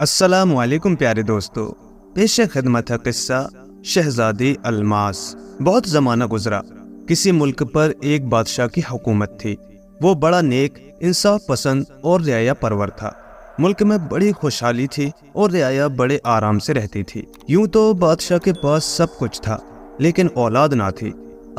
السلام علیکم پیارے دوستو، پیش خدمت ہے قصہ شہزادی الماس۔ بہت زمانہ گزرا، کسی ملک پر ایک بادشاہ کی حکومت تھی۔ وہ بڑا نیک، انصاف پسند اور رعایا پرور تھا۔ ملک میں بڑی خوشحالی تھی اور رعایا بڑے آرام سے رہتی تھی۔ یوں تو بادشاہ کے پاس سب کچھ تھا، لیکن اولاد نہ تھی۔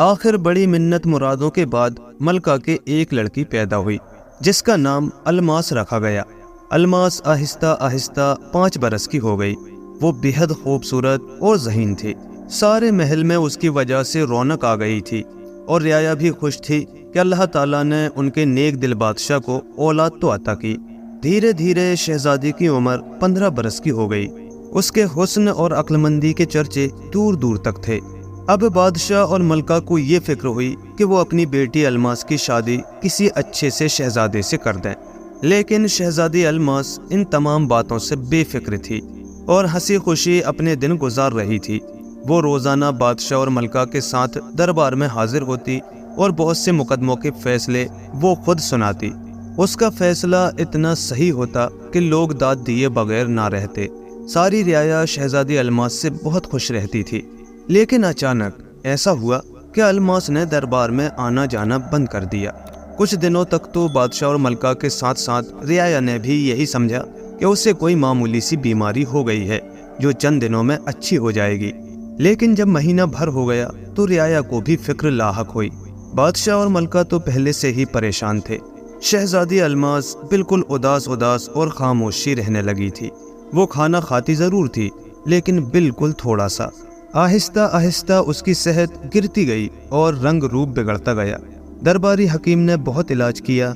آخر بڑی منت مرادوں کے بعد ملکہ کے ایک لڑکی پیدا ہوئی، جس کا نام الماس رکھا گیا۔ الماس آہستہ آہستہ 5 برس کی ہو گئی۔ وہ بےحد خوبصورت اور ذہین تھی۔ سارے محل میں اس کی وجہ سے رونق آ گئی تھی، اور رعایا بھی خوش تھی کہ اللہ تعالیٰ نے ان کے نیک دل بادشاہ کو اولاد تو عطا کی۔ دھیرے دھیرے شہزادی کی عمر 15 برس کی ہو گئی۔ اس کے حسن اور عقلمندی کے چرچے دور دور تک تھے۔ اب بادشاہ اور ملکہ کو یہ فکر ہوئی کہ وہ اپنی بیٹی الماس کی شادی کسی اچھے سے شہزادے سے کر دیں، لیکن شہزادی الماس ان تمام باتوں سے بے فکر تھی اور ہنسی خوشی اپنے دن گزار رہی تھی۔ وہ روزانہ بادشاہ اور ملکہ کے ساتھ دربار میں حاضر ہوتی اور بہت سے مقدموں کے فیصلے وہ خود سناتی۔ اس کا فیصلہ اتنا صحیح ہوتا کہ لوگ داد دیے بغیر نہ رہتے۔ ساری رعایا شہزادی الماس سے بہت خوش رہتی تھی، لیکن اچانک ایسا ہوا کہ الماس نے دربار میں آنا جانا بند کر دیا۔ کچھ دنوں تک تو بادشاہ اور ملکہ کے ساتھ ساتھ رعایا نے بھی یہی سمجھا کہ اسے کوئی معمولی سی بیماری ہو گئی ہے جو چند دنوں میں اچھی ہو جائے گی۔ لیکن جب مہینہ بھر ہو گیا تو رعایا کو بھی فکر لاحق ہوئی۔ بادشاہ اور ملکہ تو پہلے سے ہی پریشان تھے۔ شہزادی الماس بالکل اداس اور خاموشی رہنے لگی تھی۔ وہ کھانا کھاتی ضرور تھی، لیکن بالکل تھوڑا سا۔ آہستہ آہستہ اس کی صحت گرتی گئی اور رنگ روپ بگڑتا گیا۔ درباری حکیم نے بہت علاج کیا،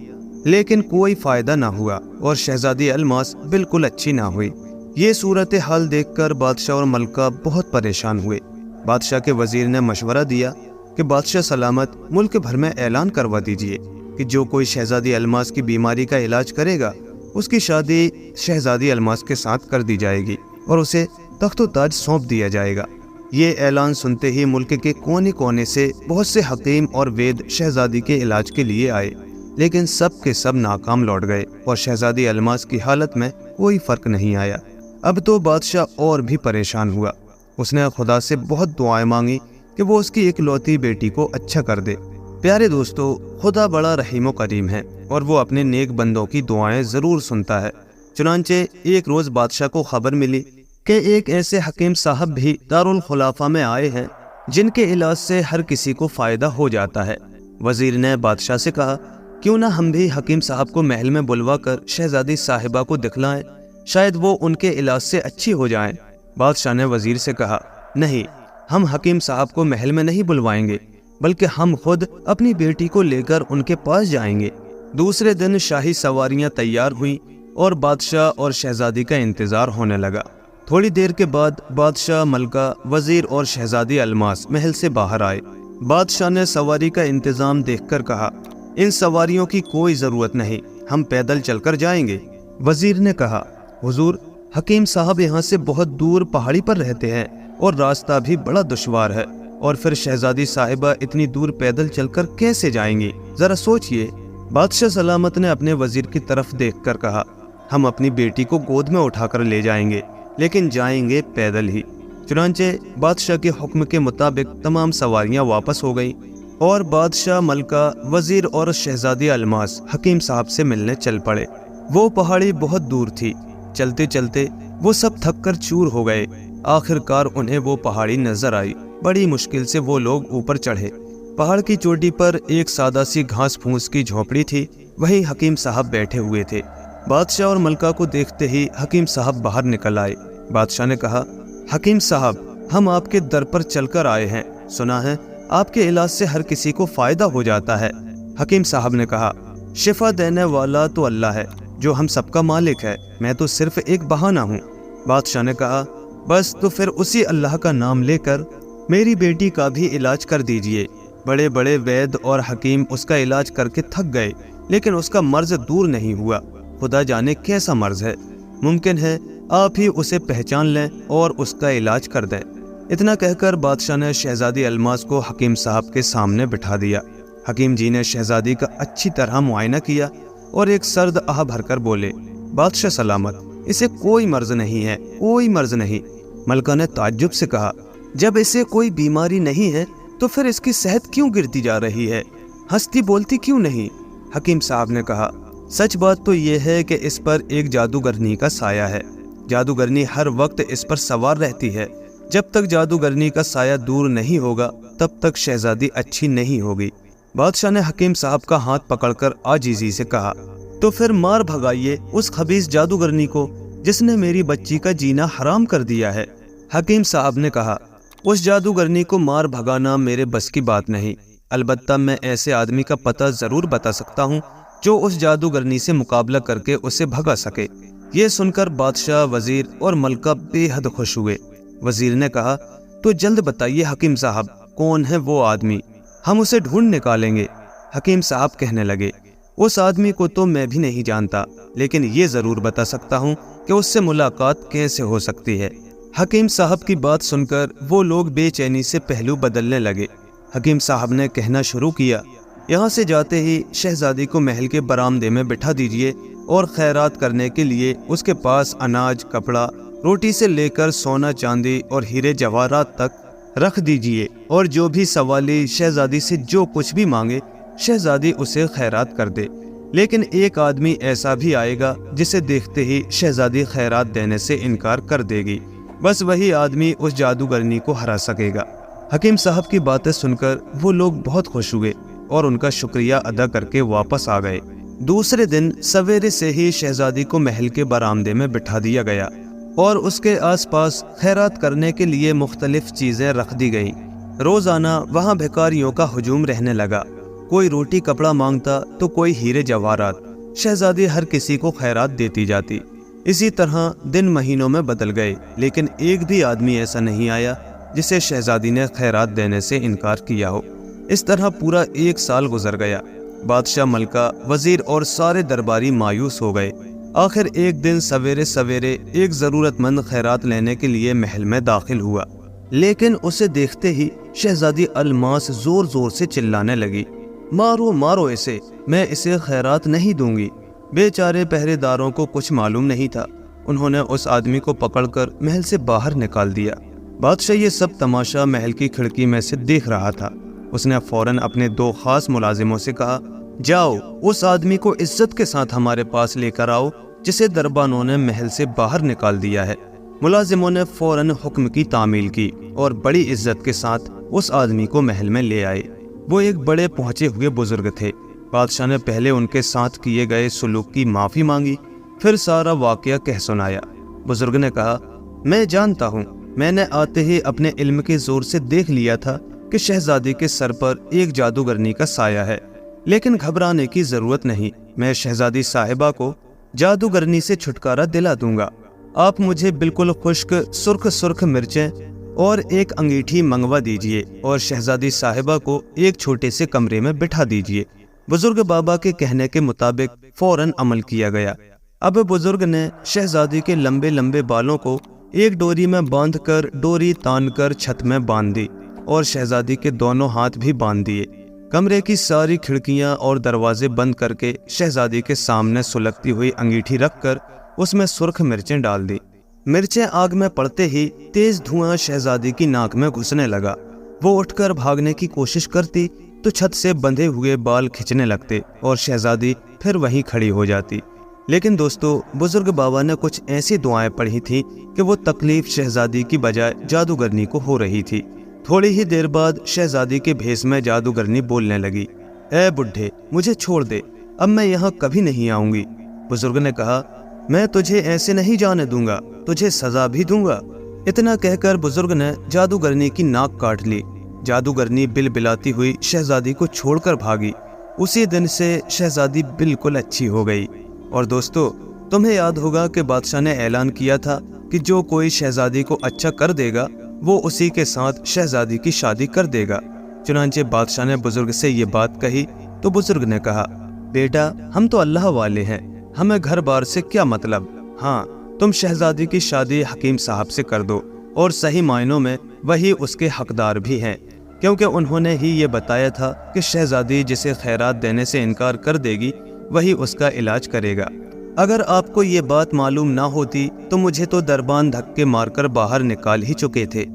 لیکن کوئی فائدہ نہ ہوا اور شہزادی الماس بالکل اچھی نہ ہوئی۔ یہ صورتحال دیکھ کر بادشاہ اور ملکہ بہت پریشان ہوئے۔ بادشاہ کے وزیر نے مشورہ دیا کہ بادشاہ سلامت ملک بھر میں اعلان کروا دیجئے کہ جو کوئی شہزادی الماس کی بیماری کا علاج کرے گا، اس کی شادی شہزادی الماس کے ساتھ کر دی جائے گی اور اسے تخت و تاج سونپ دیا جائے گا۔ یہ اعلان سنتے ہی ملک کے کونے کونے سے بہت سے حکیم اور وید شہزادی کے علاج کے لیے آئے، لیکن سب کے سب ناکام لوٹ گئے اور شہزادی الماس کی حالت میں کوئی فرق نہیں آیا۔ اب تو بادشاہ اور بھی پریشان ہوا۔ اس نے خدا سے بہت دعائیں مانگی کہ وہ اس کی اکلوتی بیٹی کو اچھا کر دے۔ پیارے دوستو، خدا بڑا رحیم و کریم ہے اور وہ اپنے نیک بندوں کی دعائیں ضرور سنتا ہے۔ چنانچہ ایک روز بادشاہ کو خبر ملی کہ ایک ایسے حکیم صاحب بھی دارالخلافہ میں آئے ہیں جن کے علاج سے ہر کسی کو فائدہ ہو جاتا ہے۔ وزیر نے بادشاہ سے کہا، کیوں نہ ہم بھی حکیم صاحب کو محل میں بلوا کر شہزادی صاحبہ کو دکھلائیں، شاید وہ ان کے علاج سے اچھی ہو جائیں۔ بادشاہ نے وزیر سے کہا، نہیں، ہم حکیم صاحب کو محل میں نہیں بلوائیں گے، بلکہ ہم خود اپنی بیٹی کو لے کر ان کے پاس جائیں گے۔ دوسرے دن شاہی سواریاں تیار ہوئیں اور بادشاہ اور شہزادی کا انتظار ہونے لگا۔ تھوڑی دیر کے بعد بادشاہ، ملکہ، وزیر اور شہزادی الماس محل سے باہر آئے۔ بادشاہ نے سواری کا انتظام دیکھ کر کہا، ان سواریوں کی کوئی ضرورت نہیں، ہم پیدل چل کر جائیں گے۔ وزیر نے کہا، حضور، حکیم صاحب یہاں سے بہت دور پہاڑی پر رہتے ہیں اور راستہ بھی بڑا دشوار ہے، اور پھر شہزادی صاحبہ اتنی دور پیدل چل کر کیسے جائیں گی؟ ذرا سوچئے۔ بادشاہ سلامت نے اپنے وزیر کی طرف دیکھ کر کہا، ہم اپنی بیٹی کو گود میں اٹھا کر لے جائیں گے، لیکن جائیں گے پیدل ہی۔ چنانچہ بادشاہ کے حکم کے مطابق تمام سواریاں واپس ہو گئیں اور بادشاہ، ملکہ، وزیر اور شہزادی الماس حکیم صاحب سے ملنے چل پڑے۔ وہ پہاڑی بہت دور تھی۔ چلتے چلتے وہ سب تھک کر چور ہو گئے۔ آخر کار انہیں وہ پہاڑی نظر آئی۔ بڑی مشکل سے وہ لوگ اوپر چڑھے۔ پہاڑ کی چوٹی پر ایک سادہ سی گھاس پھوس کی جھونپڑی تھی، وہیں حکیم صاحب بیٹھے ہوئے تھے۔ بادشاہ اور ملکہ کو دیکھتے ہی حکیم صاحب باہر نکل آئے۔ بادشاہ نے کہا، حکیم صاحب، ہم آپ کے در پر چل کر آئے ہیں، سنا ہے آپ کے علاج سے ہر کسی کو فائدہ ہو جاتا ہے۔ حکیم صاحب نے کہا، شفا دینے والا تو اللہ ہے جو ہم سب کا مالک ہے، میں تو صرف ایک بہانہ ہوں۔ بادشاہ نے کہا، بس تو پھر اسی اللہ کا نام لے کر میری بیٹی کا بھی علاج کر دیجئے۔ بڑے بڑے وید اور حکیم اس کا علاج کر کے تھک گئے، لیکن اس کا مرض دور نہیں ہوا۔ خدا جانے کیسا مرض ہے، ممکن ہے آپ ہی اسے پہچان لیں اور اس کا علاج کر دیں۔ اتنا کہہ کر بادشاہ نے شہزادی الماس کو حکیم صاحب کے سامنے بٹھا دیا۔ حکیم جی نے شہزادی کا اچھی طرح معائنہ کیا اور ایک سرد آہ بھر کر بولے، بادشاہ سلامت، اسے کوئی مرض نہیں ہے، کوئی مرض نہیں۔ ملکہ نے تعجب سے کہا، جب اسے کوئی بیماری نہیں ہے تو پھر اس کی صحت کیوں گرتی جا رہی ہے؟ ہنستی بولتی کیوں نہیں؟ حکیم صاحب نے کہا، سچ بات تو یہ ہے کہ اس پر ایک جادوگرنی کا سایہ ہے۔ جادوگرنی ہر وقت اس پر سوار رہتی ہے۔ جب تک جادوگرنی کا سایہ دور نہیں ہوگا تب تک شہزادی اچھی نہیں ہوگی۔ بادشاہ نے حکیم صاحب کا ہاتھ پکڑ کر عاجزی سے کہا، تو پھر مار بھگائیے اس خبیث جادوگرنی کو جس نے میری بچی کا جینا حرام کر دیا ہے۔ حکیم صاحب نے کہا، اس جادوگرنی کو مار بھگانا میرے بس کی بات نہیں، البتہ میں ایسے آدمی کا پتہ ضرور بتا سکتا ہوں جو اس جادوگرنی سے مقابلہ کر کے اسے بھگا سکے۔ یہ سن کر بادشاہ، وزیر اور ملکہ بے حد خوش ہوئے۔ وزیر نے کہا، تو جلد بتائیے حکیم صاحب، کون ہے وہ آدمی؟ ہم اسے ڈھونڈ نکالیں گے۔ حکیم صاحب کہنے لگے، اس آدمی کو تو میں بھی نہیں جانتا، لیکن یہ ضرور بتا سکتا ہوں کہ اس سے ملاقات کیسے ہو سکتی ہے۔ حکیم صاحب کی بات سن کر وہ لوگ بے چینی سے پہلو بدلنے لگے۔ حکیم صاحب نے کہنا شروع کیا، یہاں سے جاتے ہی شہزادی کو محل کے برآمدے میں بٹھا دیجئے اور خیرات کرنے کے لیے اس کے پاس اناج، کپڑا، روٹی سے لے کر سونا چاندی اور ہیرے جواہرات تک رکھ دیجئے، اور جو بھی سوالی شہزادی سے جو کچھ بھی مانگے شہزادی اسے خیرات کر دے۔ لیکن ایک آدمی ایسا بھی آئے گا جسے دیکھتے ہی شہزادی خیرات دینے سے انکار کر دے گی، بس وہی آدمی اس جادوگرنی کو ہرا سکے گا۔ حکیم صاحب کی باتیں سن کر وہ لوگ بہت خوش ہوئے اور ان کا شکریہ ادا کر کے واپس آ گئے۔ دوسرے دن سویرے سے ہی شہزادی کو محل کے برآمدے میں بٹھا دیا گیا اور اس کے آس پاس خیرات کرنے کے لیے مختلف چیزیں رکھ دی گئیں۔ روزانہ وہاں بھکاریوں کا ہجوم رہنے لگا، کوئی روٹی کپڑا مانگتا تو کوئی ہیرے جواہرات۔ شہزادی ہر کسی کو خیرات دیتی جاتی۔ اسی طرح دن مہینوں میں بدل گئے، لیکن ایک بھی آدمی ایسا نہیں آیا جسے شہزادی نے خیرات دینے سے انکار کیا ہو۔ اس طرح پورا 1 سال گزر گیا۔ بادشاہ، ملکہ، وزیر اور سارے درباری مایوس ہو گئے۔ آخر ایک دن سویرے سویرے ایک ضرورت مند خیرات لینے کے لیے محل میں داخل ہوا، لیکن اسے دیکھتے ہی شہزادی الماس زور زور سے چلانے لگی، مارو مارو اسے، میں اسے خیرات نہیں دوں گی۔ بیچارے پہرے داروں کو کچھ معلوم نہیں تھا، انہوں نے اس آدمی کو پکڑ کر محل سے باہر نکال دیا۔ بادشاہ یہ سب تماشا محل کی کھڑکی میں سے دیکھ رہا تھا۔ اس نے فوراً اپنے 2 خاص ملازموں سے کہا، جاؤ اس آدمی کو عزت کے ساتھ ہمارے پاس لے کر آؤ جسے دربانوں نے محل سے باہر نکال دیا ہے۔ ملازموں نے فوراً حکم کی تعمیل کی اور بڑی عزت کے ساتھ اس آدمی کو محل میں لے آئے۔ وہ ایک بڑے پہنچے ہوئے بزرگ تھے۔ بادشاہ نے پہلے ان کے ساتھ کیے گئے سلوک کی معافی مانگی، پھر سارا واقعہ کہہ سنایا۔ بزرگ نے کہا، میں جانتا ہوں، میں نے آتے ہی اپنے علم کے زور سے دیکھ لیا تھا کہ شہزادی کے سر پر ایک جادوگرنی کا سایہ ہے، لیکن گھبرانے کی ضرورت نہیں، میں شہزادی صاحبہ کو جادوگرنی سے چھٹکارا دلا دوں گا۔ آپ مجھے بالکل خشک سرخ مرچیں اور ایک انگیٹھی منگوا دیجئے اور شہزادی صاحبہ کو ایک چھوٹے سے کمرے میں بٹھا دیجئے۔ بزرگ بابا کے کہنے کے مطابق فوراً عمل کیا گیا۔ اب بزرگ نے شہزادی کے لمبے لمبے بالوں کو ایک ڈوری میں باندھ کر ڈوری تان کر چھت میں باندھ دی اور شہزادی کے دونوں ہاتھ بھی باندھ دیے۔ کمرے کی ساری کھڑکیاں اور دروازے بند کر کے شہزادی کے سامنے سلگتی ہوئی انگیٹھی رکھ کر اس میں سرخ مرچیں ڈال دی۔ مرچیں آگ میں پڑتے ہی تیز دھواں شہزادی کی ناک میں گھسنے لگا۔ وہ اٹھ کر بھاگنے کی کوشش کرتی تو چھت سے بندھے ہوئے بال کھچنے لگتے اور شہزادی پھر وہیں کھڑی ہو جاتی۔ لیکن دوستو، بزرگ بابا نے کچھ ایسی دعائیں پڑھی تھیں کہ وہ تکلیف شہزادی کی بجائے جادوگرنی کو ہو رہی تھی۔ تھوڑی ہی دیر بعد شہزادی کے بھیس میں جادوگرنی بولنے لگی، اے بڈھے، مجھے چھوڑ دے، اب میں یہاں کبھی نہیں آؤں گی۔ بزرگ نے کہا، میں تجھے ایسے نہیں جانے دوں گا، تجھے سزا بھی دوں گا۔ اتنا کہہ کر بزرگ نے جادوگرنی کی ناک کاٹ لی۔ جادوگرنی بل بلاتی ہوئی شہزادی کو چھوڑ کر بھاگی۔ اسی دن سے شہزادی بالکل اچھی ہو گئی۔ اور دوستو، تمہیں یاد ہوگا کہ بادشاہ نے اعلان کیا تھا کہ جو کوئی شہزادی کو اچھا کر دے گا وہ اسی کے ساتھ شہزادی کی شادی کر دے گا۔ چنانچہ بادشاہ نے بزرگ سے یہ بات کہی تو بزرگ نے کہا، بیٹا، ہم تو اللہ والے ہیں، ہمیں گھر بار سے کیا مطلب؟ ہاں، تم شہزادی کی شادی حکیم صاحب سے کر دو، اور صحیح معنوں میں وہی اس کے حقدار بھی ہیں، کیونکہ انہوں نے ہی یہ بتایا تھا کہ شہزادی جسے خیرات دینے سے انکار کر دے گی وہی اس کا علاج کرے گا۔ اگر آپ کو یہ بات معلوم نہ ہوتی تو مجھے تو دربان دھکے مار کر باہر نکال ہی چکے تھے۔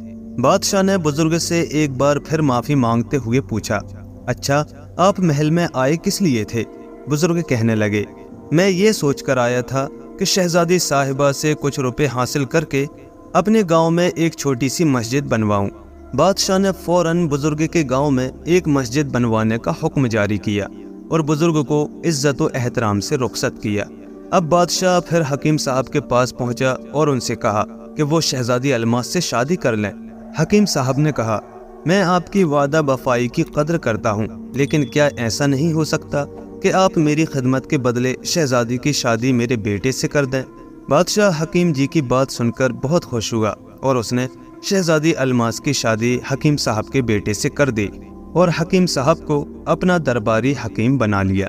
بادشاہ نے بزرگ سے ایک بار پھر معافی مانگتے ہوئے پوچھا، اچھا آپ محل میں آئے کس لیے تھے؟ بزرگ کہنے لگے، میں یہ سوچ کر آیا تھا کہ شہزادی صاحبہ سے کچھ روپے حاصل کر کے اپنے گاؤں میں ایک چھوٹی سی مسجد بنواؤں۔ بادشاہ نے فوراً بزرگ کے گاؤں میں ایک مسجد بنوانے کا حکم جاری کیا اور بزرگ کو عزت و احترام سے رخصت کیا۔ اب بادشاہ پھر حکیم صاحب کے پاس پہنچا اور ان سے کہا کہ وہ شہزادی الماس سے شادی کر لیں۔ حکیم صاحب نے کہا، میں آپ کی وعدہ وفائی کی قدر کرتا ہوں، لیکن کیا ایسا نہیں ہو سکتا کہ آپ میری خدمت کے بدلے شہزادی کی شادی میرے بیٹے سے کر دیں؟ بادشاہ حکیم جی کی بات سن کر بہت خوش ہوا اور اس نے شہزادی الماس کی شادی حکیم صاحب کے بیٹے سے کر دی اور حکیم صاحب کو اپنا درباری حکیم بنا لیا۔